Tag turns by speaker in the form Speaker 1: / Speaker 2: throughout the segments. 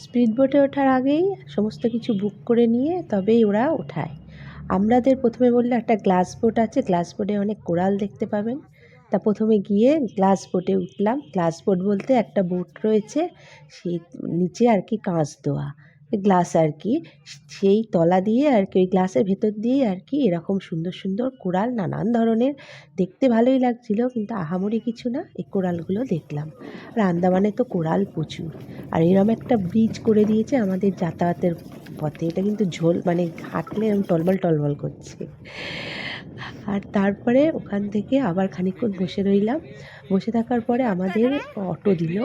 Speaker 1: Speed বোটে ওঠার আগেই সমস্ত কিছু বুক করে নিয়ে তবেই ওরা ওঠায়। আমাদের প্রথমে বললো একটা গ্লাস বোট আছে, গ্লাস বোটে অনেক কোরাল দেখতে পাবেন। তা প্রথমে গিয়ে গ্লাস বোটে উঠলাম। গ্লাস বোট বলতে একটা বোট রয়েছে, সেই নিচে আর কি কাঁচ দেওয়া গ্লাস আর কি, সেই তলা দিয়ে আর কি ওই গ্লাসের ভেতর দিয়ে আর কি এরকম সুন্দর সুন্দর কোরাল নানান ধরনের, দেখতে ভালোই লাগছিল কিন্তু আহামরি কিছু না। এই কোরালগুলো দেখলাম। আর আন্দামানে তো কোরাল প্রচুর। আর এরম একটা ব্রিজ করে দিয়েছে আমাদের যাতায়াতের পথে, এটা কিন্তু ঝোল মানে হাঁটলে এরকম টলমল টলমল করছে। আর তারপরে ওখান থেকে আবার খানিকক্ষণ বসে রইলাম। বসে থাকার পরে আমাদের অটো দিল।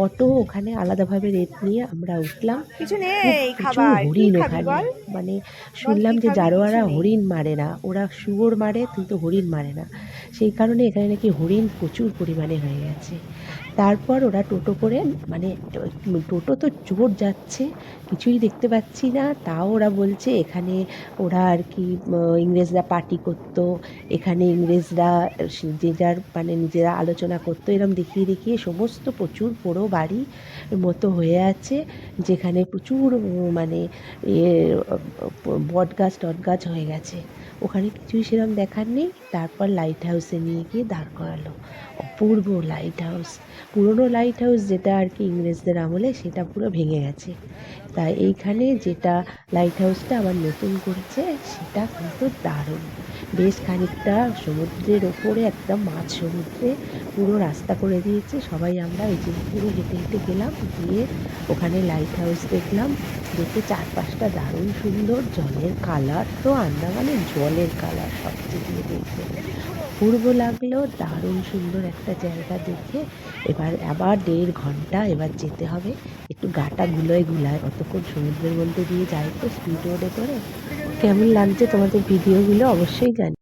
Speaker 1: অটো ওখানে আলাদাভাবে রেট নিয়ে আমরা উঠলাম।
Speaker 2: কিছু
Speaker 1: খুব
Speaker 2: নেই
Speaker 1: প্রচুর
Speaker 2: খাবার, কি
Speaker 1: হরিণ
Speaker 2: খাবি
Speaker 1: ওখানে,
Speaker 2: বল?
Speaker 1: মানে
Speaker 2: বল
Speaker 1: শুনলাম
Speaker 2: কি
Speaker 1: যে
Speaker 2: খাবি? কিছু
Speaker 1: জারোয়ারা
Speaker 2: নেই।
Speaker 1: হরিণ মারে না, ওরা শুয়োর মারে কিন্তু হরিণ মারে না। সেই কারণে এখানে নাকি হরিণ প্রচুর পরিমাণে হয়ে গেছে। তারপর ওরা টোটো করে, মানে টোটো তো জোর যাচ্ছে, কিছুই দেখতে পাচ্ছি না। তাও ওরা বলছে এখানে ওরা আর কি ইংরেজরা পার্টি করতো, এখানে ইংরেজরা যে যার মানে নিজেরা আলোচনা করতো, এরম দেখিয়ে দেখিয়ে সমস্ত প্রচুর পোড়ো বাড়ি মতো হয়ে আছে, যেখানে প্রচুর মানে বট গাছ টট গাছ হয়ে গেছে। ওখানে কিছুই সেরকম দেখার নেই। তারপর লাইট হাউসে নিয়ে গিয়ে দাঁড় করালো। অপূর্ব লাইট হাউস, পুরনো লাইট হাউস যেটা আর কি ইংরেজদের আমলে, সেটা পুরো ভেঙে গেছে। তাই এইখানে যেটা লাইট হাউসটা আবার নতুন করেছে সেটা কিন্তু দারুণ। বেশ খানিকটা সমুদ্রের ওপরে, একদম মাঝ সমুদ্রে পুরো রাস্তা করে দিয়েছে। সবাই আমরা ওই যে পুরো হেঁটে হেঁটে গেলাম, গিয়ে ওখানে লাইট হাউস দেখলাম। দেখে চারপাশটা দারুণ সুন্দর, জলের কালার তো আন্দামানের জলের কালার সবচেয়ে দিয়ে দেখবে অপূর্ব লাগলো। দারুণ সুন্দর একটা জায়গা দেখে এবার আবার 1.5 ঘন্টা এবার যেতে হবে। একটু গাটা গুলোয় গুলায়, অতক্ষণ সমুদ্রের মধ্যে দিয়ে যাই তো স্পিড বোটে করে। কেমন লাগছে তোমাদের ভিডিওগুলো অবশ্যই জানি।